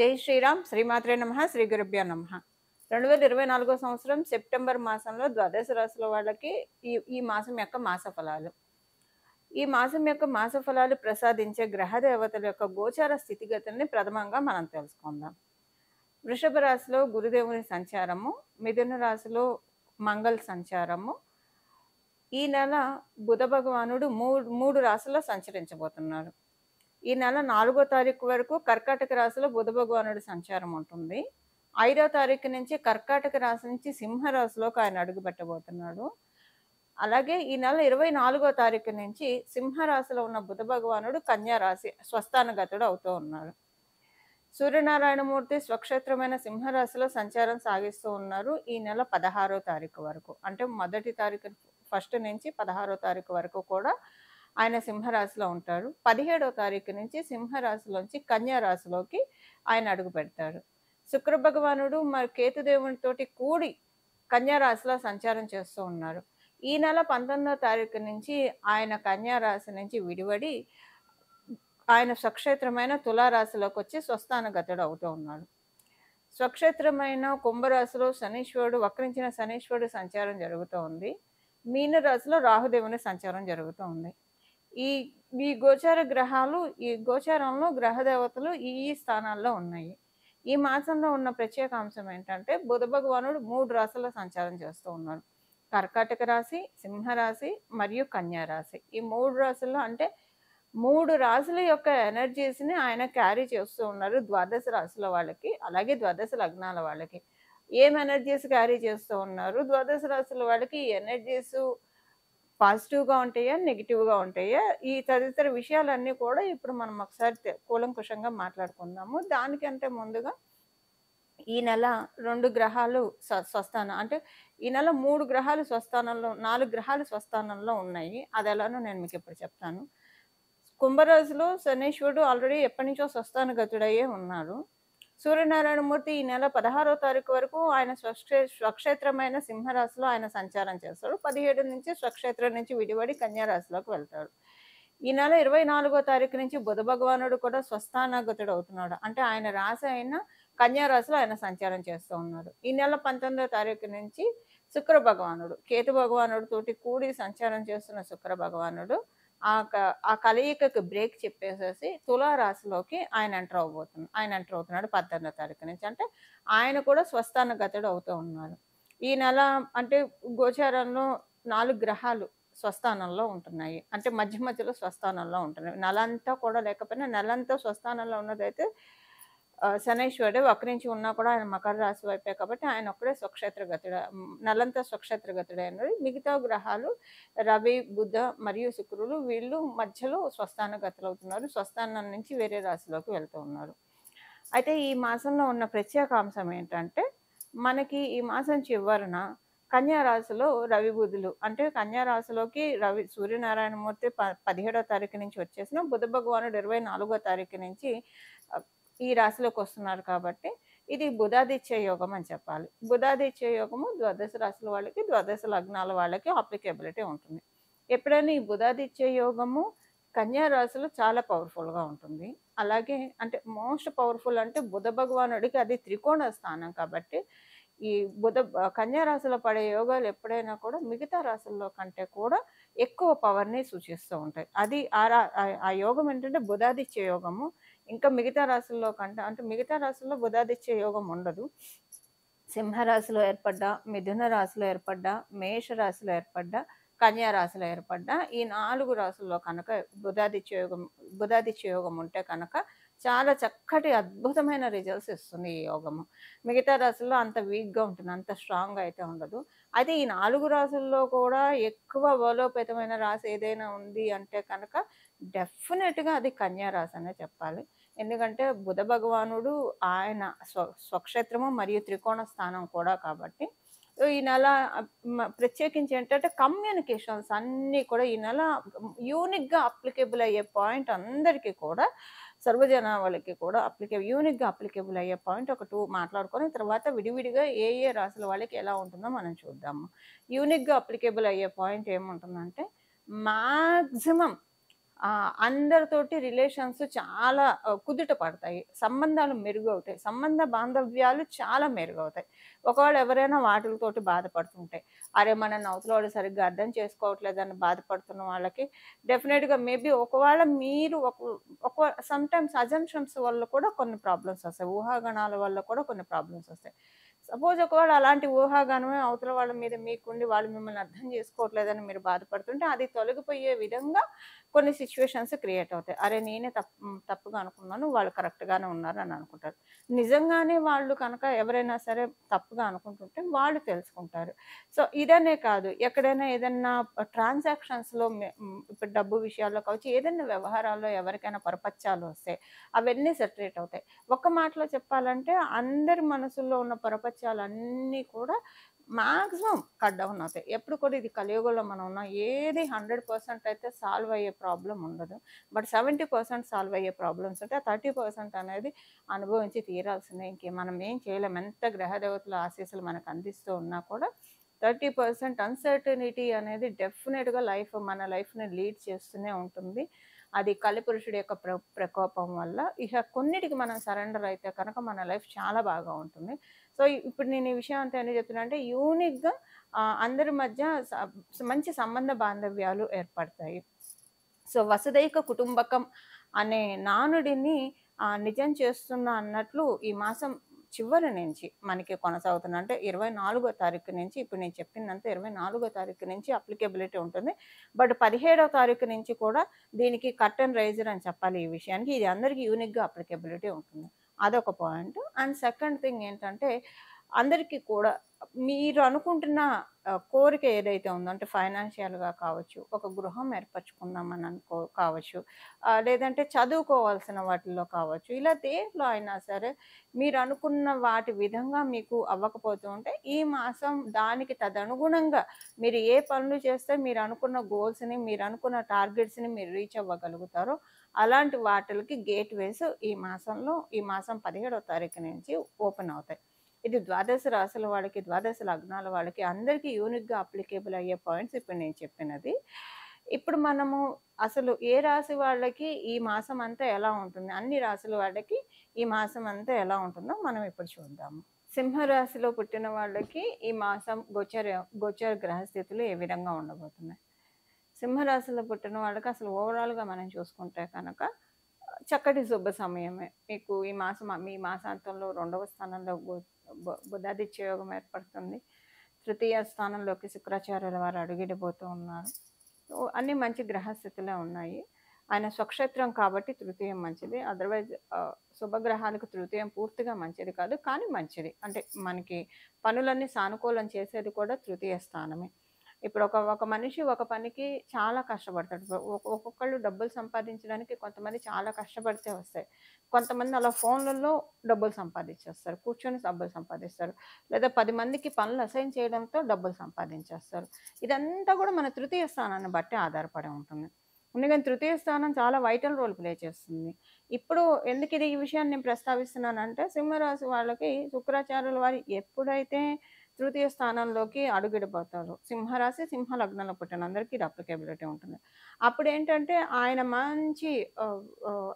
జై శ్రీరామ్ శ్రీమాత్రే నమః శ్రీ గురుభ్యో నమః 2024 సంవత్సరం సెప్టెంబర్ మాసంలో ద్వాదశ రాశుల వాళ్ళకి ఈ మాసం యొక్క మాస ఫలాలు. ఈ మాసం యొక్క మాస ఫలాలు ప్రసాదించే గ్రహ దేవతల యొక్క గోచార స్థితిగతుల్ని ప్రథమంగా మనం తెలుసుకుందాం. వృషభ రాశిలో గురుదేవుని సంచారము, మిథున రాశిలో మంగళ సంచారము. ఈ నెల బుధ భగవానుడు మూడు రాశుల్లో సంచరించబోతున్నారు. ఈ నెల 4వ తారీఖు వరకు కర్కాటక రాశిలో బుధ భగవానుడి సంచారం ఉంటుంది. 5వ తారీఖు నుంచి కర్కాటక రాశి నుంచి సింహ రాశిలోకి ఆయన అడుగు పెట్టబోతున్నాడు. అలాగే ఈ నెల 24వ తారీఖు నుంచి సింహ రాశిలో ఉన్న బుధ భగవానుడు కన్యా రాశి స్వస్థానగతుడు అవుతూ ఉన్నారు. సూర్యనారాయణమూర్తి స్వక్షేత్రమైన సింహరాశిలో సంచారం సాగిస్తూ ఉన్నారు ఈ నెల 16వ తారీఖు వరకు. అంటే మొదటి తారీఖు ఫస్ట్ నుంచి 16వ తారీఖు వరకు కూడా ఆయన సింహరాశిలో ఉంటారు. 17వ తారీఖు నుంచి సింహరాశిలోంచి కన్యా రాశిలోకి ఆయన అడుగు పెడతారు. శుక్ర భగవానుడు మరి కేతుదేవునితోటి కూడి కన్యా రాశిలో సంచారం చేస్తూ ఉన్నారు. ఈ నెల 19వ తారీఖు నుంచి ఆయన కన్యా రాశి నుంచి విడివడి ఆయన స్వక్షేత్రమైన తులారాశిలోకి వచ్చి స్వస్థానగతుడు అవుతూ ఉన్నాడు. స్వక్షేత్రమైన కుంభరాశిలో శనీశ్వరుడు వక్రించిన శనీశ్వరుడు సంచారం జరుగుతూ ఉంది. మీన రాశిలో రాహుదేవుని సంచారం జరుగుతూ ఉంది. ఈ గోచార గ్రహాలు ఈ గోచారంలో గ్రహ దేవతలు ఈ స్థానాల్లో ఉన్నాయి. ఈ మాసంలో ఉన్న ప్రత్యేక అంశం ఏంటంటే బుధ భగవానుడు 3 రాశుల్లో సంచారం చేస్తూ ఉన్నారు. కర్కాటక రాశి, సింహరాశి మరియు కన్యా రాశి. ఈ 3 రాశుల్లో అంటే 3 రాశుల యొక్క ఎనర్జీస్ని ఆయన క్యారీ చేస్తూ ఉన్నారు ద్వాదశ రాశుల వాళ్ళకి, అలాగే ద్వాదశ లగ్నాల వాళ్ళకి. ఏం ఎనర్జీస్ క్యారీ చేస్తూ ఉన్నారు? ద్వాదశ రాశుల వాళ్ళకి ఈ ఎనర్జీస్ పాజిటివ్గా ఉంటాయా, నెగిటివ్గా ఉంటాయా, ఈ తదితర విషయాలన్నీ కూడా ఇప్పుడు మనం ఒకసారి కూలంకుషంగా మాట్లాడుకుందాము. దానికంటే ముందుగా ఈ నెల 2 గ్రహాలు స్వస్థానం అంటే ఈ నెల 3 గ్రహాలు స్వస్థానంలో 4 గ్రహాలు స్వస్థానంలో ఉన్నాయి. అది ఎలానో నేను మీకు ఇప్పుడు చెప్తాను. కుంభరాశిలో శనీశ్వరుడు ఆల్రెడీ ఎప్పటి నుంచో స్వస్థానగతుడయ్యే ఉన్నారు. సూర్యనారాయణమూర్తి ఈ నెల 16వ తారీఖు వరకు ఆయన స్వక్షేత్రమైన సింహరాశిలో ఆయన సంచారం చేస్తాడు. 17 నుంచి స్వక్షేత్రం నుంచి విడివడి కన్యా రాశిలోకి వెళ్తాడు. ఈ నెల 24వ తారీఖు నుంచి బుధ భగవానుడు కూడా స్వస్థానగతుడు అవుతున్నాడు. అంటే ఆయన రాశి అయిన కన్యా రాశిలో ఆయన సంచారం చేస్తూ ఉన్నారు. ఈ నెల 19వ తారీఖు నుంచి శుక్ర భగవానుడు కేతు భగవానుడు తోటి కూడి సంచారం చేస్తున్న శుక్ర భగవానుడు ఆ కలయికకు బ్రేక్ చెప్పేసేసి తులారాశిలోకి ఆయన ఎంటర్ అవుతున్నాడు 18వ తారీఖు నుంచి. అంటే ఆయన కూడా స్వస్థానగతుడు అవుతూ ఉన్నారు. ఈ నెల అంటే గోచారంలో 4 గ్రహాలు స్వస్థానంలో ఉంటున్నాయి. అంటే మధ్య మధ్యలో స్వస్థానంలో ఉంటున్నాయి. నెలంతా కూడా లేకపోయినా నెలంతా స్వస్థానంలో ఉన్నదైతే శనైశ్వరుడు వక్రించి ఉన్నా కూడా ఆయన మకర రాశి వైపే కాబట్టి ఆయన ఒక్కడే నెలంతా స్వక్షేత్రగతుడే అన్నది. మిగతా గ్రహాలు రవి, బుధ మరియు శుక్రులు వీళ్ళు మధ్యలో స్వస్థానగతులు అవుతున్నారు. స్వస్థానం నుంచి వేరే రాశిలోకి వెళ్తూ ఉన్నారు. అయితే ఈ మాసంలో ఉన్న ప్రత్యేక అంశం ఏంటంటే మనకి ఈ మాసం చివరన కన్యా రాశిలో రవి బుధులు అంటే కన్యా రాశిలోకి సూర్యనారాయణమూర్తి 17వ తారీఖు నుంచి వచ్చేసిన బుధ భగవానుడు 24వ తారీఖు నుంచి ఈ రాశిలోకి వస్తున్నారు కాబట్టి ఇది బుధాదిత్య యోగం అని చెప్పాలి. బుధాదిత్య యోగము ద్వాదశ రాశుల వాళ్ళకి, ద్వాదశ లగ్నాల వాళ్ళకి అప్లికేబిలిటీ ఉంటుంది. ఎప్పుడైనా ఈ బుధాదిత్య యోగము కన్యా రాశిలో చాలా పవర్ఫుల్గా ఉంటుంది. అలాగే అంటే మోస్ట్ పవర్ఫుల్ అంటే బుధ భగవానుడికి అది త్రికోణ స్థానం కాబట్టి ఈ కన్యా రాశిలో పడే యోగాలు ఎప్పుడైనా కూడా మిగతా రాశుల్లో కంటే కూడా ఎక్కువ పవర్ని సూచిస్తూ ఉంటాయి. అది ఆ యోగం ఏంటంటే బుధాదిత్య యోగము. ఇంకా మిగతా రాశుల్లో కంటే అంటే మిగతా రాశుల్లో బుధాదిత్య యోగం ఉండదు. సింహరాశిలో ఏర్పడ్డా, మిథున రాశిలో ఏర్పడ్డా, మేష రాశిలో ఏర్పడ్డా, కన్యా రాశిలో ఏర్పడ్డా ఈ 4 రాశుల్లో కనుక బుధాదిత్య యోగం ఉంటే కనుక చాలా చక్కటి అద్భుతమైన రిజల్ట్స్ ఇస్తుంది ఈ యోగము. మిగతా రాశుల్లో అంత వీక్గా ఉంటుంది, అంత స్ట్రాంగ్గా అయితే ఉండదు. అయితే ఈ 4 రాశుల్లో కూడా ఎక్కువ బలోపేతమైన రాశి ఏదైనా ఉంది అంటే కనుక డెఫినెట్గా అది కన్యా రాశి అనే చెప్పాలి. ఎందుకంటే బుధ భగవానుడు ఆయన స్వక్షేత్రము మరియు త్రికోణ స్థానం కూడా కాబట్టి ఈ నెల ప్రత్యేకించి ఏంటంటే కమ్యూనికేషన్స్ అన్నీ కూడా ఈ నెల యూనిక్గా అప్లికేబుల్ అయ్యే పాయింట్ అందరికీ కూడా సర్వజనావళికి కూడా యూనిక్గా అప్లికేబుల్ అయ్యే పాయింట్ ఒక 2 మాట్లాడుకొని తర్వాత విడివిడిగా ఏ రాశుల వాళ్ళకి ఎలా ఉంటుందో మనం చూద్దాము. యూనిక్గా అప్లికేబుల్ అయ్యే పాయింట్ ఏముంటుందంటే మ్యాక్సిమం అందరితోటి రిలేషన్స్ చాలా కుదుట పడతాయి. సంబంధాలు మెరుగవుతాయి. సంబంధ బాంధవ్యాలు చాలా మెరుగవుతాయి. ఒకవేళ ఎవరైనా వాటిలతోటి బాధపడుతుంటే, అరే! మనల్ని అవతలోడు సరిగ్గా అర్థం చేసుకోవట్లేదని బాధపడుతున్న వాళ్ళకి డెఫినిట్‌గా మేబీ ఒకవేళ మీరు సమ్‌టైమ్స్ అజంప్షన్స్ వల్ల కూడా కొన్ని ప్రాబ్లమ్స్ వస్తాయి. ఊహాగానాల వల్ల కూడా కొన్ని ప్రాబ్లమ్స్ వస్తాయి. సపోజ్ ఒకవేళ అలాంటి ఊహాగానమే అవతల వాళ్ళ మీద మీకుండి వాళ్ళు మిమ్మల్ని అర్థం చేసుకోవట్లేదని మీరు బాధపడుతుంటే, అది తొలగిపోయే విధంగా కొన్ని సిట్యుయేషన్స్ క్రియేట్ అవుతాయి. అరే! నేనే తప్పుగా అనుకున్నాను. వాళ్ళు కరెక్ట్‌గానే ఉన్నారు అని అనుకుంటారు. నిజంగానే వాళ్ళు కనుక ఎవరైనా సరే తప్పుగా అనుకుంటుంటే వాళ్ళు తెలుసుకుంటారు. సో, ఇదనే కాదు ఎక్కడైనా ఏదన్నా ట్రాన్సాక్షన్స్‌లో ఇప్పుడు డబ్బు విషయాల్లో కావచ్చు, ఏదైనా వ్యవహారాల్లో ఎవరికైనా పొరపచ్చాలు వస్తాయి. అవన్నీ సెటరేట్ అవుతాయి. ఒక్క మాటలో చెప్పాలంటే అందరి మనసుల్లో ఉన్న పొరపచ్చాలన్నీ కూడా మాక్సిమం కట్ డౌన్ అవుతాయి. ఎప్పుడు కూడా ఇది కలియుగంలో మనం ఉన్నాం. ఏది 100% అయితే సాల్వ్ అయ్యే ప్రాబ్లమ్ ఉండదు. బట్ 70% సాల్వ్ అయ్యే ప్రాబ్లమ్స్ ఉంటాయి. ఆ 30% అనేది అనుభవించి తీరాల్సిందే. మనం ఏం చేయలేం. ఎంత గ్రహదేవతల ఆశీస్సులు మనకు అందిస్తూ ఉన్నా కూడా 30% అన్‌సర్టెనిటీ అనేది డెఫినిట్‌గా మన లైఫ్‌ని లీడ్ చేస్తూనే ఉంటుంది. అది కలిపురుషుడి యొక్క ప్రకోపం వల్ల. ఇక కొన్నిటికి మనం సరెండర్ అయితే కనుక మన లైఫ్ చాలా బాగా ఉంటుంది. సో, ఇప్పుడు నేను ఈ విషయం అంతా ఎందుకు చెప్తున్నా అంటే యూనిక్‌గా అందరి మధ్య మంచి సంబంధ బాంధవ్యాలు ఏర్పడతాయి. సో, వసుదైక కుటుంబకం అనే నానుడిని నిజం చేస్తున్నా అన్నట్లు ఈ మాసం చివరి నుంచి మనకి కొనసాగుతుంది. అంటే 24వ తారీఖు నుంచి ఇప్పుడు నేను చెప్పిందంతా 24వ తారీఖు నుంచి అప్లికేబిలిటీ ఉంటుంది. బట్ 17వ తారీఖు నుంచి కూడా దీనికి కర్టెన్ రైజర్ అని చెప్పాలి ఈ విషయానికి. ఇది అందరికి యూనిక్‌గా అప్లికేబిలిటీ ఉంటుంది. అదొక పాయింట్. అండ్ సెకండ్ థింగ్ ఏంటంటే అందరికీ కూడా మీరు అనుకుంటున్న కోరిక ఏదైతే ఉందో అంటే ఫైనాన్షియల్‌గా కావచ్చు, ఒక గృహం ఏర్పరచుకుందామని కావచ్చు, లేదంటే చదువుకోవాల్సిన వాటిల్లో కావచ్చు. ఇలా దేంట్లో అయినా సరే మీరు అనుకున్న వాటి విధంగా మీకు అవ్వకపోతూ ఉంటే ఈ మాసం దానికి తదనుగుణంగా మీరు ఏ పనులు చేస్తే మీరు అనుకున్న గోల్స్‌ని, మీరు అనుకున్న టార్గెట్స్‌ని మీరు రీచ్ అవ్వగలుగుతారో అలాంటి వాటిలకి గేట్‌వేస్ ఈ మాసం 17వ తారీఖు నుంచి ఓపెన్ అవుతాయి. ఇది ద్వాదశ రాశుల వాళ్ళకి, ద్వాదశ లగ్నాల వాళ్ళకి అందరికీ యూనిక్‌గా అప్లికేబుల్ అయ్యే పాయింట్స్ ఇప్పుడు నేను చెప్పినది. ఇప్పుడు మనము అసలు ఏ రాశి వాళ్ళకి ఈ మాసం అంతా ఎలా ఉంటుంది? అన్ని రాశుల వాళ్ళకి ఈ మాసం అంతా ఎలా ఉంటుందో మనం ఇప్పుడు చూద్దాము. సింహరాశిలో పుట్టిన వాళ్ళకి ఈ మాసం గోచర గ్రహస్థితులు ఏ విధంగా ఉండబోతున్నాయి? సింహరాశిలో పుట్టిన వాళ్ళకి అసలు ఓవరాల్‌గా మనం చూసుకుంటే కనుక చక్కటి శుభ సమయమే. మీకు మీ మాసాంతంలో 2వ స్థానంలో బుధాదిత్య యోగం ఏర్పడుతుంది. తృతీయ స్థానంలోకి శుక్రాచార్యుల వారు అడుగిడబోతూ ఉన్నారు. సో, అన్నీ మంచి గ్రహస్థితిలో ఉన్నాయి. ఆయన స్వక్షేత్రం కాబట్టి తృతీయం మంచిది. అదర్‌వైజ్ శుభగ్రహాలకు తృతీయం పూర్తిగా మంచిది కాదు. కానీ మంచిది. అంటే మనకి పనులన్నీ సానుకూలం చేసేది కూడా తృతీయ స్థానమే. ఇప్పుడు ఒక మనిషి ఒక పనికి చాలా కష్టపడతాడు. ఒక్కొక్కళ్ళు డబ్బులు సంపాదించడానికి కొంతమంది చాలా కష్టపడితే వస్తాయి. కొంతమంది అలా ఫోన్‌లలో డబ్బులు సంపాదించేస్తారు. కూర్చొని డబ్బులు సంపాదిస్తారు. లేదా 10 మందికి పనులు అసైన్ చేయడంతో డబ్బులు సంపాదించేస్తారు. ఇదంతా కూడా మన తృతీయ స్థానాన్ని బట్టి ఆధారపడి ఉంటుంది. అందుకని తృతీయ స్థానం చాలా వైటల్ రోల్ ప్లే చేస్తుంది. ఇప్పుడు ఎందుకు ఈ విషయాన్ని నేను ప్రస్తావిస్తున్నానంటే సింహరాశి వాళ్ళకి శుక్రాచార్యుల వారు ఎప్పుడైతే తృతీయ స్థానంలోకి అడుగిడబోతారు. సింహరాశి, సింహ లగ్నంలో పుట్టిన అందరికీ ఇది అప్లికేబిలిటీ ఉంటుంది. అప్పుడేంటంటే ఆయన మంచి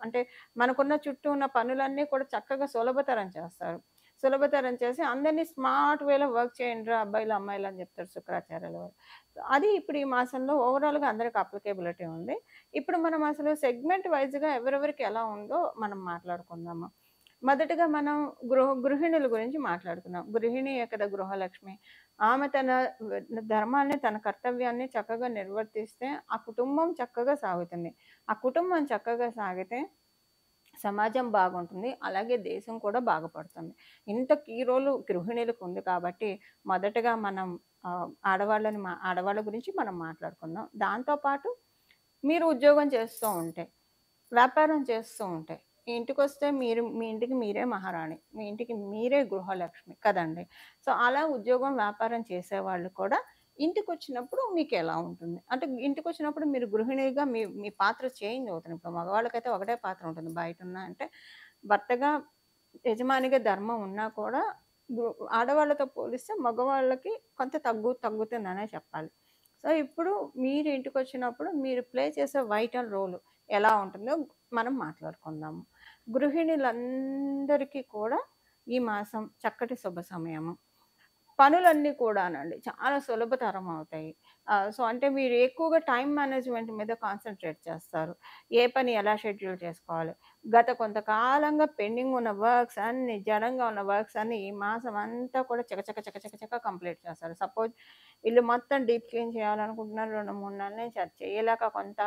అంటే మనకున్న చుట్టూ ఉన్న పనులన్నీ కూడా చక్కగా సులభతరం చేస్తారు. సులభతరం చేసి అందరిని స్మార్ట్ వేలో వర్క్ చేయండిరా అబ్బాయిలు, అమ్మాయిలు అని చెప్తారు శుక్రాచార్యుల వారు. అది ఇప్పుడు ఈ మాసంలో ఓవరాల్‌గా అందరికి అప్లికేబిలిటీ ఉంది. ఇప్పుడు మనం అసలు సెగ్మెంట్ వైస్‌గా ఎవరెవరికి ఎలా ఉందో మనం మాట్లాడుకుందాము. మొదటగా మనం గృహిణుల గురించి మాట్లాడుకుందాం. గృహిణియే కదా గృహలక్ష్మి. ఆమె తన ధర్మాన్ని, తన కర్తవ్యాన్ని చక్కగా నిర్వర్తిస్తే ఆ కుటుంబం చక్కగా సాగుతుంది. ఆ కుటుంబం చక్కగా సాగితే సమాజం బాగుంటుంది. అలాగే దేశం కూడా బాగుపడుతుంది. ఇంత కీ రోలు గృహిణులకు ఉంది కాబట్టి మొదటగా మనం ఆడవాళ్ళ గురించి మనం మాట్లాడుకుందాం. దాంతో పాటు మీరు ఉద్యోగం చేస్తూ ఉంటే, వ్యాపారం చేస్తూ ఉంటే, ఇంటికొస్తే మీ ఇంటికి మీరే మహారాణి. మీ ఇంటికి మీరే గృహలక్ష్మి కదండీ! సో, అలా ఉద్యోగం, వ్యాపారం చేసేవాళ్ళు కూడా ఇంటికొచ్చినప్పుడు మీకెలా ఉంటుంది? అంటే ఇంటికొచ్చినప్పుడు మీరు గృహిణిగా మీ మీ పాత్ర చేంజ్ అవుతుంది. ఇప్పుడు మగవాళ్ళకైతే ఒకటే పాత్ర ఉంటుంది. బయటున్నా అంటే భర్తగా, యజమానిగా ధర్మం ఉన్నా కూడా ఆడవాళ్ళతో పోలిస్తే మగవాళ్ళకి కొంత తగ్గుతుందనే చెప్పాలి. సో, ఇప్పుడు మీరు ఇంటికొచ్చినప్పుడు మీరు ప్లే చేసే వైటల్ రోల్ ఎలా ఉంటుందో మనం మాట్లాడుకుందాము. గృహిణులందరికీ కూడా ఈ మాసం చక్కటి శుభ సమయము. పనులన్నీ కూడానండి చాలా సులభతరం అవుతాయి. సో, అంటే మీరు ఎక్కువగా టైమ్ మేనేజ్‌మెంట్ మీద కాన్సంట్రేట్ చేస్తారు. ఏ పని ఎలా షెడ్యూల్ చేసుకోవాలి. గత కొంతకాలంగా పెండింగ్ ఉన్న వర్క్స్ అన్నీ, జడంగా ఉన్న వర్క్స్ అన్నీ ఈ మాసం అంతా కూడా చక కంప్లీట్ చేస్తారు. సపోజ్ ఇల్లు మొత్తం డీప్ క్లీన్ చేయాలనుకుంటున్నారు. 2, 3 నెలల నుంచి అది చేయలేక కొంత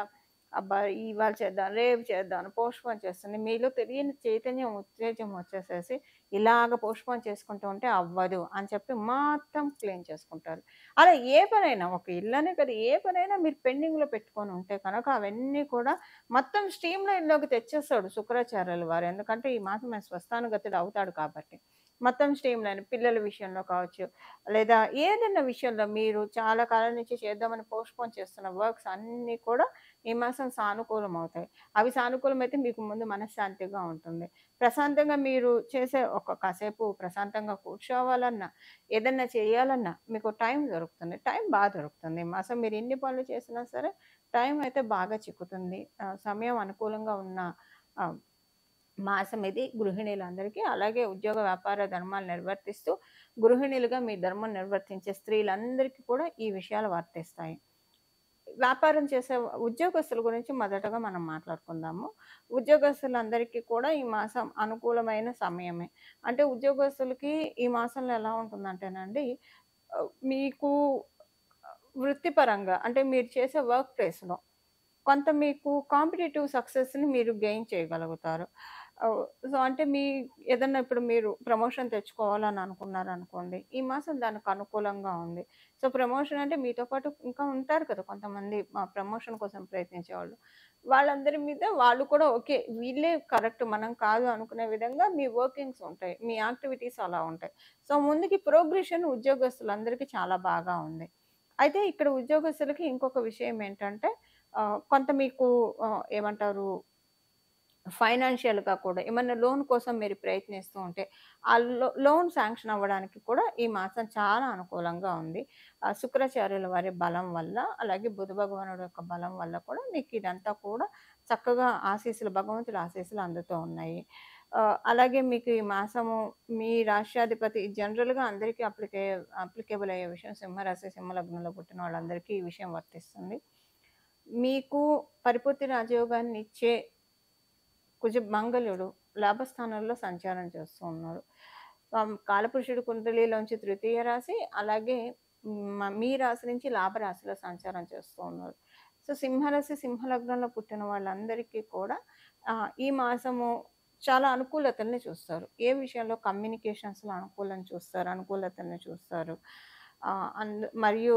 అబ్బా! ఇవాళ చేద్దాం, రేపు చేద్దాం అని పోస్ట్‌పోన్ చేస్తుంది. మీలో తెలియని చైతన్యం, ఉత్తేజం వచ్చేసేసి ఇలాగ పోస్ట్‌పోన్ చేసుకుంటూ ఉంటే అవ్వదు అని చెప్పి మొత్తం క్లీన్ చేసుకుంటారు. అలా ఏ పనైనా ఒక ఇల్లనే కాదు ఏ పనైనా మీరు పెండింగ్‌లో పెట్టుకొని ఉంటే కనుక అవన్నీ కూడా మొత్తం స్ట్రీమ్ లైన్‌లోకి తెచ్చేస్తాడు శుక్రాచార్యుల వారు. ఎందుకంటే ఈ మాసం ఆయన స్వస్థానగతుడు అవుతాడు కాబట్టి. మొత్తం స్ట్రీమ్ లైన్ పిల్లల విషయంలో కావచ్చు, లేదా ఏదైనా విషయంలో మీరు చాలా కాలం నుంచి చేద్దామని పోస్ట్‌పోన్ చేస్తున్న వర్క్స్ అన్నీ కూడా ఈ మాసం సానుకూలమవుతాయి. అవి సానుకూలమైతే మీకు ముందు మనశ్శాంతిగా ఉంటుంది. ప్రశాంతంగా మీరు చేసే ఒక కాసేపు ప్రశాంతంగా కూర్చోవాలన్నా, ఏదన్నా చేయాలన్నా మీకు టైం దొరుకుతుంది. టైం దొరుకుతుంది. మాసం మీరు ఎన్ని పనులు చేసినా సరే టైం అయితే బాగా చిక్కుతుంది. సమయం అనుకూలంగా ఉన్న ఆహ్, మాసం ఇది గృహిణీలందరికీ. అలాగే ఉద్యోగ, వ్యాపార ధర్మాలు నిర్వర్తిస్తూ గృహిణులుగా మీ ధర్మం నిర్వర్తించే స్త్రీలందరికీ కూడా ఈ విషయాలు వర్తిస్తాయి. వ్యాపారం చేసే ఉద్యోగస్తుల గురించి మొదటగా మనం మాట్లాడుకుందాము. ఉద్యోగస్తులందరికీ కూడా ఈ మాసం అనుకూలమైన సమయమే. అంటే ఉద్యోగస్తులకి ఈ మాసంలో ఎలా ఉంటుందంటేనండి, మీకు వృత్తిపరంగా అంటే మీరు చేసే వర్క్ ప్లేస్‌లో కొంత మీకు కాంపిటీటివ్ సక్సెస్‌ని మీరు గెయిన్ చేయగలుగుతారు. ఆహ్, సో, అంటే ఏదన్నా ఇప్పుడు మీరు ప్రమోషన్ తెచ్చుకోవాలని అనుకున్నారనుకోండి, ఈ మాసం దానికి అనుకూలంగా ఉంది. సో, ప్రమోషన్ అంటే మీతో పాటు ఇంకా ఉంటారు కదా! కొంతమంది ప్రమోషన్ కోసం ప్రయత్నించేవాళ్ళు. వాళ్ళందరి మీద వాళ్ళు కూడా ఓకే. వీళ్ళే కరెక్ట్ మనం కాదు అనుకునే విధంగా మీ వర్కింగ్స్ ఉంటాయి. మీ యాక్టివిటీస్ అలా ఉంటాయి. సో, ముందుకి ప్రోగ్రెషన్ ఉద్యోగస్తులందరికీ చాలా బాగా ఉంది. అయితే ఇక్కడ ఉద్యోగస్తులకి ఇంకొక విషయం ఏంటంటే కొంత మీకు ఏమంటారు ఫైనాన్షియల్‌గా కూడా ఏమన్నా లోన్ కోసం మీరు ప్రయత్నిస్తూ ఉంటే, ఆ లోన్ శాంక్షన్ అవ్వడానికి కూడా ఈ మాసం చాలా అనుకూలంగా ఉంది. శుక్రాచార్యుల వారి బలం వల్ల, అలాగే బుధ భగవానుడి యొక్క బలం వల్ల కూడా మీకు ఇదంతా కూడా చక్కగా భగవంతుడి ఆశీస్సులు అందుతూ ఉన్నాయి. అలాగే మీకు ఈ మాసము మీ రాశ్యాధిపతి జనరల్‌గా అందరికీ అప్లికేబుల్ అయ్యే విషయం సింహరాశి, సింహలగ్నంలో పుట్టిన వాళ్ళందరికీ ఈ విషయం వర్తిస్తుంది. మీకు పరిపూర్తి రాజయోగాన్నిచ్చే మంగళుడు లాభస్థానంలో సంచారం చేస్తూ ఉన్నాడు. కాలపురుషుడు కుండలిలోంచి తృతీయ రాశి, అలాగే మీ రాశి నుంచి లాభరాశిలో సంచారం చేస్తూ ఉన్నారు. సో, సింహరాశి, సింహలగ్నంలో పుట్టిన వాళ్ళందరికీ కూడా ఈ మాసము చాలా అనుకూలతల్ని చూస్తారు. ఏ విషయంలో కమ్యూనికేషన్స్‌లో అనుకూలతల్ని చూస్తారు. మరియు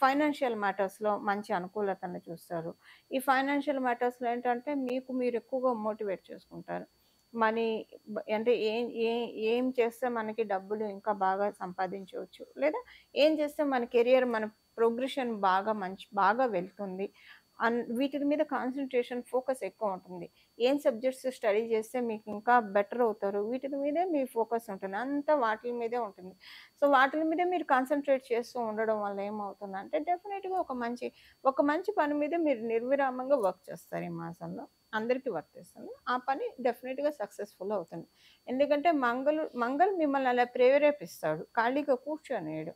ఫైనాన్షియల్ మ్యాటర్స్‌లో మంచి అనుకూలతను చూస్తారు. ఈ ఫైనాన్షియల్ మ్యాటర్స్‌లో ఏంటంటే మీకు మీరు ఎక్కువగా మోటివేట్ చేసుకుంటారు. మనీ అంటే ఏం చేస్తే మనకి డబ్బులు ఇంకా బాగా సంపాదించవచ్చు. లేదా ఏం చేస్తే మన కెరియర్ మన ప్రోగ్రెషన్ బాగా వెళ్తుంది. వీటి మీద కాన్సంట్రేషన్ ఫోకస్ ఎక్కువ ఉంటుంది. ఏం సబ్జెక్ట్స్ స్టడీ చేస్తే మీకు ఇంకా బెటర్ అవుతారు. వీటి మీదే మీ ఫోకస్ ఉంటుంది. అంతా వాటిల మీదే ఉంటుంది. సో, వాటిల మీదే మీరు కాన్సంట్రేట్ చేస్తూ ఉండడం వల్ల ఏమవుతుందంటే డెఫినిట్‌గా ఒక మంచి పని మీద మీరు నిర్విరామంగా వర్క్ చేస్తారు ఈ మాసంలో. అందరికీ వర్తిస్తుంది. ఆ పని డెఫినిట్‌గా సక్సెస్‌ఫుల్ అవుతుంది. ఎందుకంటే మంగళ్ మిమ్మల్ని అలా ప్రేరేపిస్తాడు. ఖాళీగా కూర్చోనియడు.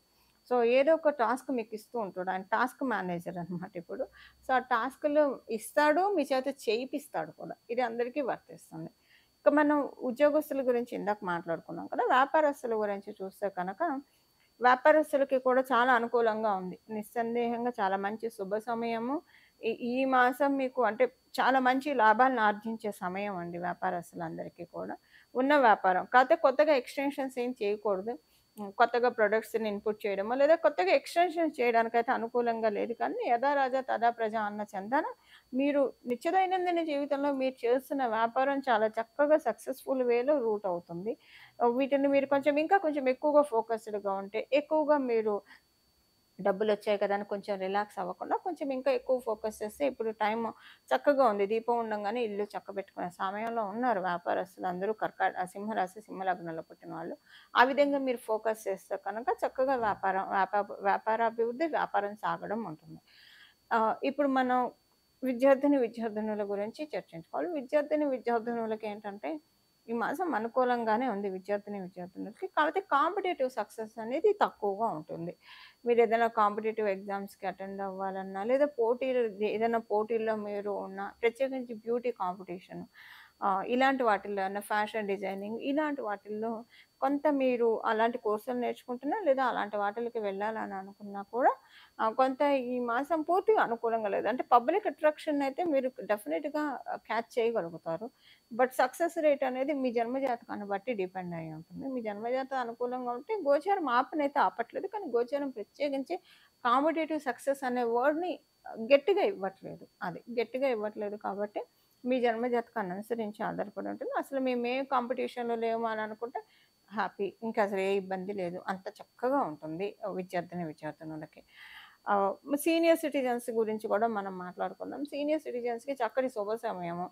సో, ఏదో ఒక టాస్క్ మీకు ఇస్తూ ఉంటాడు. ఆయన టాస్క్ మేనేజర్ అనమాట ఇప్పుడు. సో, ఆ టాస్క్‌లు ఇస్తాడు, మీ చేత చేయిపిస్తాడు కూడా. ఇది అందరికీ వర్తిస్తుంది. ఇక మనం ఉద్యోగస్తుల గురించి ఇందాక మాట్లాడుకున్నాం కదా! వ్యాపారస్తుల గురించి చూస్తే కనుక, వ్యాపారస్తులకి కూడా చాలా అనుకూలంగా ఉంది. నిస్సందేహంగా చాలా మంచి శుభ సమయము. ఈ ఈ మాసం మీకు అంటే చాలా మంచి లాభాలను ఆర్జించే సమయం అండి వ్యాపారస్తులందరికీ కూడా. ఉన్న వ్యాపారం కాకపోతే కొత్తగా ఎక్స్‌టెన్షన్స్ ఏం చేయకూడదు. కొత్తగా ప్రొడక్ట్స్‌ని ఇన్‌పుట్ చేయడమో, లేదా కొత్తగా ఎక్స్‌టెన్షన్స్ చేయడానికైతే అనుకూలంగా లేదు. కానీ యథా రాజా తథా ప్రజ అన్న చందాన మీరు నిత్య దైనందిన జీవితంలో మీరు చేస్తున్న వ్యాపారం చాలా చక్కగా సక్సెస్‌ఫుల్ వేలో రూట్ అవుతుంది. వీటిని మీరు ఇంకా కొంచెం ఎక్కువగా ఫోకస్డ్‌గా ఉంటే, ఎక్కువగా మీరు డబ్బులొచ్చాయి కదా అని కొంచెం రిలాక్స్ అవ్వకుండా కొంచెం ఇంకా ఎక్కువ ఫోకస్ చేస్తే ఇప్పుడు టైం చక్కగా ఉంది. దీపం ఉండంగానే ఇల్లు చక్కబెట్టుకునే సమయంలో ఉన్నారు వ్యాపారస్తులు అందరూ సింహరాశి, సింహలగ్నంలో పుట్టిన వాళ్ళు. ఆ విధంగా మీరు ఫోకస్ చేస్తే కనుక చక్కగా వ్యాపారాభివృద్ధి, వ్యాపారం సాగడం ఉంటుంది. ఇప్పుడు మనం విద్యార్థినుల గురించి చర్చించుకోవాలి. విద్యార్థినులకేంటంటే ఈ మాసం అనుకూలంగానే ఉంది విద్యార్థినులకి. కాకపోతే కాంపిటీటివ్ సక్సెస్ అనేది తక్కువగా ఉంటుంది. మీరేదైనా కాంపిటీటివ్ ఎగ్జామ్స్‌కి అటెండ్ అవ్వాలన్నా, లేదా ఏదైనా పోటీల్లో మీరు ప్రత్యేకించి బ్యూటీ కాంపిటీషన్ ఇలాంటి వాటిల్లో ఏమన్నా ఫ్యాషన్ డిజైనింగ్ ఇలాంటి వాటిల్లో కొంత మీరు అలాంటి కోర్సులు నేర్చుకుంటున్నా, లేదా అలాంటి వాటిలకి వెళ్ళాలని అనుకున్నా కూడా కొంత ఈ మాసం పూర్తిగా అనుకూలంగా లేదు. అంటే పబ్లిక్ అట్రాక్షన్ అయితే మీరు డెఫినిట్‌గా క్యాచ్ చేయగలుగుతారు. బట్ సక్సెస్ రేట్ అనేది మీ జన్మ జాతకాన్ని బట్టి డిపెండ్ అయ్యి ఉంటుంది. మీ జన్మ జాతకం అనుకూలంగా ఉంటే గోచారం ఆపనైతే ఆపట్లేదు. కానీ గోచారం ప్రత్యేకించి కాంపిటీటివ్ సక్సెస్ అనే వర్డ్‌ని గట్టిగా ఇవ్వట్లేదు. అది గట్టిగా ఇవ్వట్లేదు కాబట్టి మీ జన్మ జాతకాన్ని అనుసరించి ఆధారపడి ఉంటుంది. అసలు మేము ఏ కాంపిటీషన్‌లో లేము అని అనుకుంటే హ్యాపీ. ఇంకా అసలు ఏ ఇబ్బంది లేదు. అంత చక్కగా ఉంటుంది విద్యార్థినులకి. ఆహ్, సీనియర్ సిటిజన్స్ గురించి కూడా మనం మాట్లాడుకుందాం. సీనియర్ సిటిజన్స్‌కి చక్కటి శుభ సమయము.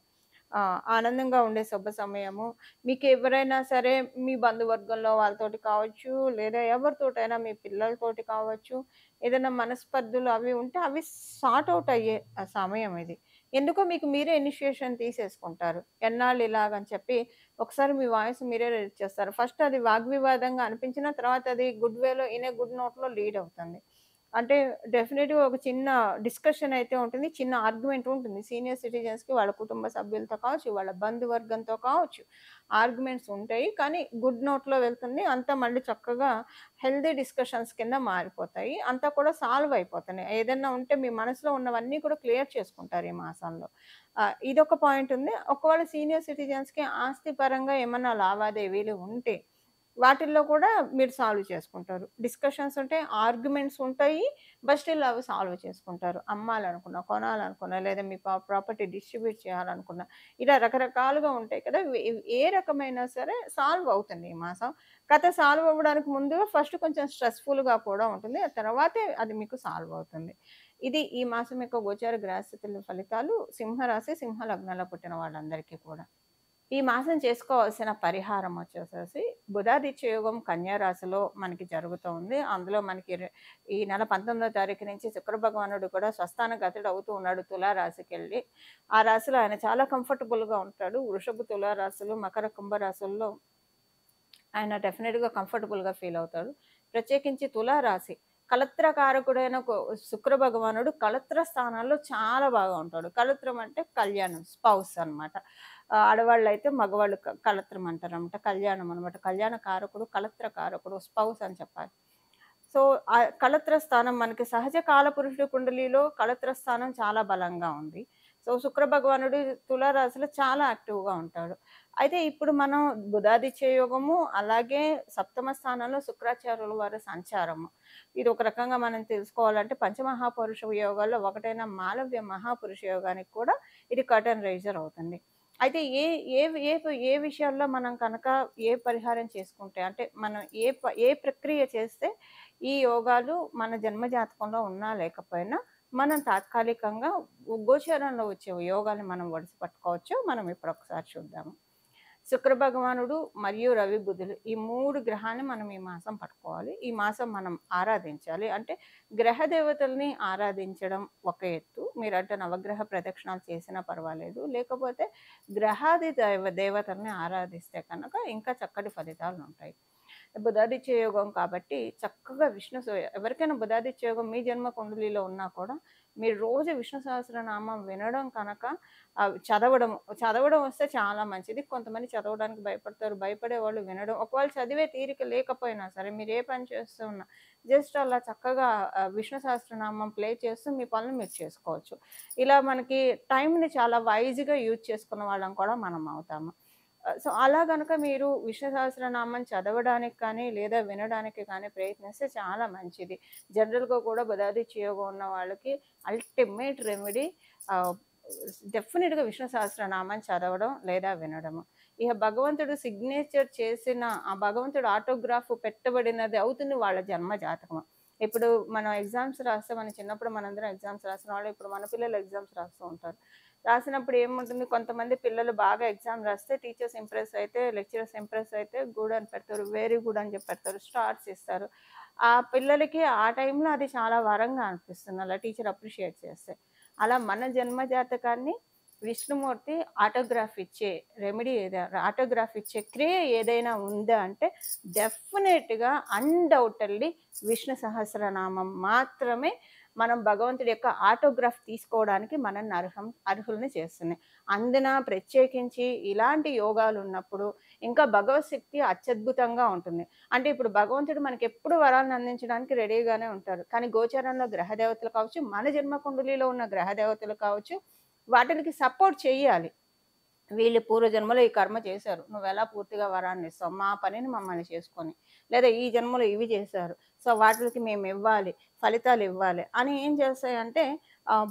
ఆనందంగా ఉండే శుభ సమయము. మీకెవరైనా సరే మీ బంధువర్గంలో వాళ్ళతోటి కావచ్చు, లేదా ఎవరితోటైనా మీ పిల్లలతోటి కావచ్చు, ఏదైనా మనస్పర్ధలు అవి ఉంటే అవి సార్ట్ ఔట్ అయ్యే సమయం ఇది. ఎందుకో మీకు మీరే ఇనిషియేషన్ తీసేసుకుంటారు. ఎన్నాళ్ళు ఇలాగని చెప్పి ఒకసారి మీ వాయిస్ మీరే రైజ్ చేస్తారు. ఫస్ట్ అది వాగ్వివాదంగా అనిపించిన తర్వాత అది గుడ్ వేలో ఇన్ ఏ గుడ్ నోట్‌లో లీడ్ అవుతుంది. అంటే డెఫినిట్‌గా ఒక చిన్న డిస్కషన్ అయితే ఉంటుంది. చిన్న ఆర్గ్యుమెంట్ ఉంటుంది. సీనియర్ సిటిజన్స్‌కి వాళ్ళ కుటుంబ సభ్యులతో కావచ్చు, వాళ్ళ బంధువర్గంతో కావచ్చు. ఆర్గ్యుమెంట్స్ ఉంటాయి. కానీ గుడ్ నోట్‌లో వెళ్తుంది. అంతా మళ్ళీ చక్కగా హెల్తీ డిస్కషన్స్ కింద మారిపోతాయి. అంతా కూడా సాల్వ్ అయిపోతున్నాయి. ఏదన్నా ఉంటే మీ మనసులో ఉన్నవన్నీ కూడా క్లియర్ చేసుకుంటారు ఈ మాసంలో. ఇదొక పాయింట్ ఉంది. ఒకవేళ సీనియర్ సిటిజన్స్‌కి ఆస్తి పరంగా ఏమన్నా లావాదేవీలు ఉంటే వాటిల్లో కూడా మీరు సాల్వ్ చేసుకుంటారు. డిస్కషన్స్ ఉంటాయి, ఆర్గ్యుమెంట్స్ ఉంటాయి. బట్ స్టిల్ అవి సాల్వ్ చేసుకుంటారు. అమ్మాలనుకున్నా, కొనాలనుకున్నా, లేదా మీ ప్రాపర్టీ డిస్ట్రిబ్యూట్ చేయాలనుకున్నా, ఇలా రకరకాలుగా ఉంటాయి కదా! ఏ రకమైనా సరే సాల్వ్ అవుతుంది ఈ మాసం. కథ సాల్వ్ అవ్వడానికి ముందుగా ఫస్ట్ కొంచెం స్ట్రెస్‌ఫుల్‌గా కూడా ఉంటుంది. ఆ తర్వాతే అది మీకు సాల్వ్ అవుతుంది. ఇది ఈ మాసం యొక్క గోచార గ్రహస్థితుల ఫలితాలు సింహరాశి, సింహ లగ్నంలో పుట్టిన వాళ్ళందరికీ కూడా. ఈ మాసం చేసుకోవాల్సిన పరిహారం వచ్చేసేసి బుధాదిత్య యోగం కన్యా రాశిలో మనకి జరుగుతోంది. అందులో మనకి ఈ నెల 19వ తారీఖు నుంచి శుక్ర భగవానుడు కూడా స్వస్థాన గతుడు అవుతూ ఉన్నాడు తులా రాశికెళ్ళి. ఆ రాశిలో ఆయన చాలా కంఫర్టబుల్‌గా ఉంటాడు. వృషభ, తులా రాశులు, మకర, కుంభ రాశుల్లో ఆయన డెఫినిట్‌గా కంఫర్టబుల్‌గా ఫీల్ అవుతాడు. ప్రత్యేకించి తులా రాశి కళత్రకారకుడైన శుక్ర భగవానుడు కళత్ర స్థానాల్లో చాలా బాగా ఉంటాడు. కళత్రం అంటే కళ్యాణం, స్పౌస్ అనమాట. ఆడవాళ్ళైతే మగవాళ్ళు కళత్రం అంటారనమాట. కళ్యాణం అనమాట. కళ్యాణ కారకుడు, కళత్ర కారకుడు, స్పౌస్ అని చెప్పాలి. సో, కళత్ర స్థానం మనకి సహజ కాలపురుషుడి కుండలిలో కళత్ర స్థానం చాలా బలంగా ఉంది. సో, శుక్ర భగవానుడు తులా రాశిలో చాలా యాక్టివ్‌గా ఉంటాడు. అయితే ఇప్పుడు మనం బుధాదిత్య యోగము, అలాగే సప్తమ స్థానంలో శుక్రాచార్యుల వారి సంచారము. ఇది ఒక రకంగా మనం తెలుసుకోవాలంటే పంచమహాపురుష యోగాల్లో ఒకటైన మాలవ్య మహాపురుష యోగానికి కూడా ఇది కర్టెన్ రైజర్ అవుతుంది. అయితే ఏ ఏ ఏ ఏ విషయాల్లో మనం కనుక ఏ పరిహారం చేసుకుంటే అంటే మనం ఏ ప్రక్రియ చేస్తే ఈ యోగాలు మన జన్మ జాతకంలో ఉన్నా లేకపోయినా మనం తాత్కాలికంగా గోచరంలో వచ్చే యోగాల్ని మనం ఒడిసి పట్టుకోవచ్చు. మనం ఇప్పుడు ఒకసారి చూద్దాము. శుక్ర భగవానుడు మరియు రవి బుధులు ఈ 3 గ్రహాన్ని మనం ఈ మాసం పట్టుకోవాలి. ఈ మాసం మనం ఆరాధించాలి. అంటే గ్రహ దేవతల్ని ఆరాధించడం ఒక ఎత్తు. మీరంటే నవగ్రహ ప్రదక్షిణాలు చేసినా పర్వాలేదు. లేకపోతే గ్రహాది దేవతల్ని ఆరాధిస్తే కనుక ఇంకా చక్కటి ఫలితాలుంటాయి. బుధాదిత్య యోగం కాబట్టి చక్కగా ఎవరికైనా బుధాదిత్య యోగం మీ జన్మ కుండలిలో ఉన్నా కూడా మీరు రోజు విష్ణు సహస్రనామం వినడం కనుక చదవడం వస్తే చాలా మంచిది. కొంతమంది చదవడానికి భయపడతారు. భయపడేవాళ్ళు వినడం. ఒకవేళ చదివే తీరిక లేకపోయినా సరే మీరు ఏ పని చేస్తూ ఉన్నా జస్ట్ అలా చక్కగా విష్ణు సహస్రనామం ప్లే చేస్తూ మీ పనులు మీరు చేసుకోవచ్చు. ఇలా మనకి టైంని చాలా వైజ్‌గా యూజ్ చేసుకున్న వాళ్ళం కూడా మనం అవుతాము. సో, అలా గనక మీరు విష్ణు సహస్రనామం చదవడానికి కానీ, లేదా వినడానికి కానీ ప్రయత్నిస్తే చాలా మంచిది. జనరల్‌గా కూడా బుధాదిత్య యోగం ఉన్న వాళ్ళకి అల్టిమేట్ రెమెడీ ఆహ్, డెఫినిట్‌గా విష్ణు సహస్రనామం చదవడం లేదా వినడము. ఇక భగవంతుడు సిగ్నేచర్ చేసిన ఆ భగవంతుడు ఆటోగ్రాఫ్ పెట్టబడినది అవుతుంది వాళ్ళ జన్మ జాతకం. ఇప్పుడు మనం ఎగ్జామ్స్ రాస్తే మన చిన్నప్పుడు మనందరం ఎగ్జామ్స్ రాసిన వాళ్ళు ఇప్పుడు మన పిల్లలు ఎగ్జామ్స్ రాస్తూ ఉంటారు. రాసినప్పుడు ఏముంటుంది, కొంతమంది పిల్లలు బాగా ఎగ్జామ్ రాస్తే టీచర్స్ ఇంప్రెస్ అయితే, లెక్చరర్స్ ఇంప్రెస్ అయితే గుడ్ అని పెడతారు, వెరీ గుడ్ అని చెప్పి పెడతారు, స్టార్స్ ఇస్తారు. ఆ పిల్లలకి ఆ టైంలో అది చాలా వరంగా అనిపిస్తుంది అలా టీచర్ అప్రిషియేట్ చేస్తే. అలా మన జన్మ జాతకాన్ని విష్ణుమూర్తి ఆటోగ్రాఫ్ ఇచ్చే రెమెడీ ఆటోగ్రాఫ్ ఇచ్చే క్రియ ఏదైనా ఉందా అంటే డెఫినెట్గా అన్డౌటెడ్లీ విష్ణు సహస్రనామం మాత్రమే మనం భగవంతుడి యొక్క ఆటోగ్రాఫ్ తీసుకోవడానికి మనల్ని అర్హుల్ని చేస్తుంది. అందున ప్రత్యేకించి ఇలాంటి యోగాలు ఉన్నప్పుడు ఇంకా భగవత్ శక్తి అత్యద్భుతంగా ఉంటుంది. అంటే ఇప్పుడు భగవంతుడు మనకి ఎప్పుడు వరాలను అందించడానికి రెడీగానే ఉంటారు. కానీ గోచారంలో గ్రహ దేవతలు కావచ్చు, మన జన్మ కుండలిలో ఉన్న గ్రహ దేవతలు కావచ్చు, వాటికి సపోర్ట్ చేయాలి. వీళ్ళు పూర్వజన్మలో ఈ కర్మ చేశారు, నువ్వెలా పూర్తిగా వరాన్ని ఇస్తావు, మా పనిని మమ్మల్ని చేసుకొని, లేదా ఈ జన్మలో ఇవి చేశారు, సో వాటికి మేము ఇవ్వాలి, ఫలితాలు ఇవ్వాలి అని ఏం చేస్తాయంటే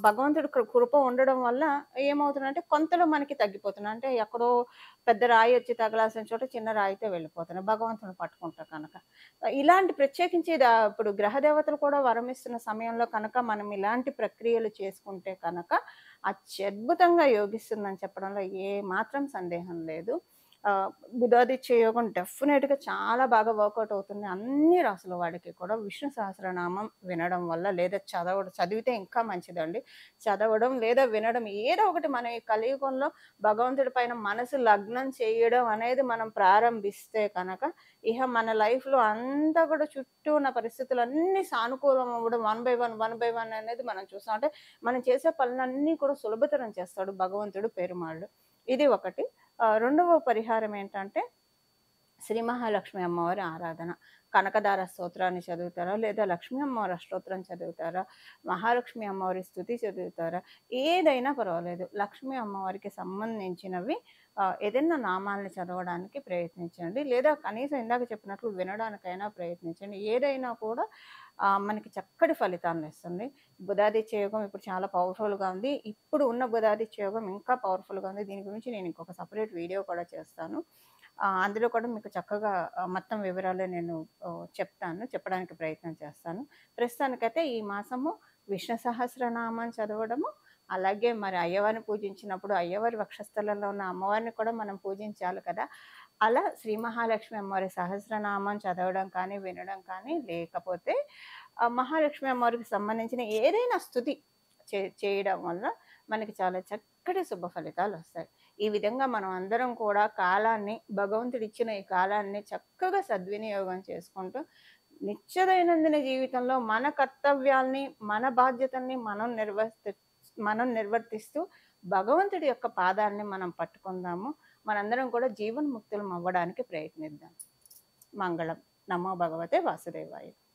భగవంతుడు కృప ఉండడం వల్ల ఏమవుతుందంటే కొంతలో మనకి తగ్గిపోతుంది. అంటే ఎక్కడో పెద్ద రాయి వచ్చి తగలాల్సిన చోట చిన్న రాయితే వెళ్ళిపోతున్నాయి భగవంతుని పట్టుకుంటా కనుక. ఇలాంటి ప్రత్యేకించి ఇప్పుడు గ్రహ దేవతలు కూడా వరం ఇస్తున్న సమయంలో కనుక మనం ఇలాంటి ప్రక్రియలు చేసుకుంటే కనుక అత్యద్భుతంగా యోగిస్తుందని చెప్పడంలో ఏ మాత్రం సందేహం లేదు. బుధాదిత్య యోగం డెఫినెట్‌గా చాలా బాగా వర్కౌట్ అవుతుంది. అన్ని రాసుల వాడికి కూడా విష్ణు సహస్రనామం వినడం వల్ల, లేదా చదివితే ఇంకా మంచిదండి. చదవడం లేదా వినడం ఏదో ఒకటి మన ఈ కలియుగంలో భగవంతుడి పైన మనసు లగ్నం చేయడం అనేది మనం ప్రారంభిస్తే కనుక ఇహ మన లైఫ్‌లో అంతా కూడా చుట్టూ ఉన్న పరిస్థితులన్నీ సానుకూలం అవ్వడం వన్ బై వన్ అనేది మనం చూస్తాం. అంటే మనం చేసే పనులన్నీ కూడా సులభతరం చేస్తాడు భగవంతుడు పెరుమాళ్ళు. ఇది ఒకటి. రెండవ పరిహారం ఏంటంటే శ్రీ మహాలక్ష్మి అమ్మవారి ఆరాధన. కనకదార స్తోత్రాన్ని చదువుతారా, లేదా లక్ష్మీ అమ్మవారి అష్టోత్తరం చదువుతారా, మహాలక్ష్మి అమ్మవారి స్తుతి చదువుతారా, ఏదైనా పర్వాలేదు. లక్ష్మీ అమ్మవారికి సంబంధించినవి ఏదైనా నామాల్ని చదవడానికి ప్రయత్నించండి, లేదా కనీసం ఇందాక చెప్పినట్లు వినడానికైనా ప్రయత్నించండి. ఏదైనా కూడా మనకి చక్కటి ఫలితాన్ని ఇస్తుంది. బుధాదిత్య యోగం ఇప్పుడు చాలా పవర్ఫుల్గా ఉంది. ఇప్పుడు ఉన్న బుధాదిత్య యోగం ఇంకా పవర్ఫుల్గా ఉంది. దీని గురించి నేను ఇంకొక సపరేట్ వీడియో కూడా చేస్తాను. అందులో కూడా మీకు చక్కగా మొత్తం వివరాలు నేను చెప్పడానికి ప్రయత్నం చేస్తాను. ప్రస్తుతానికైతే ఈ మాసము విష్ణు సహస్రనామం చదవడము, అలాగే మరి అయ్యవారిని పూజించినప్పుడు అయ్యవారి వక్షస్థలంలో ఉన్న అమ్మవారిని కూడా మనం పూజించాలి కదా. అలా శ్రీ మహాలక్ష్మి అమ్మవారి సహస్రనామం చదవడం కానీ, వినడం కానీ, లేకపోతే మహాలక్ష్మి అమ్మవారికి సంబంధించిన ఏదైనా స్తుతి చేయడం వల్ల మనకి చాలా చక్కటి శుభ ఫలితాలు వస్తాయి. ఈ విధంగా మనం అందరం కూడా భగవంతుడిచ్చిన ఈ కాలాన్ని చక్కగా సద్వినియోగం చేసుకుంటూ నిత్య జీవితంలో మన కర్తవ్యాల్ని, మన బాధ్యతల్ని మనం నిర్వర్తిస్తూ భగవంతుడి యొక్క పాదాన్ని మనం పట్టుకుందాము. మనందరం కూడా జీవన్ముక్తులం అవ్వడానికి ప్రయత్నిద్దాం. మంగళం. నమో భగవతే వాసుదేవాయ.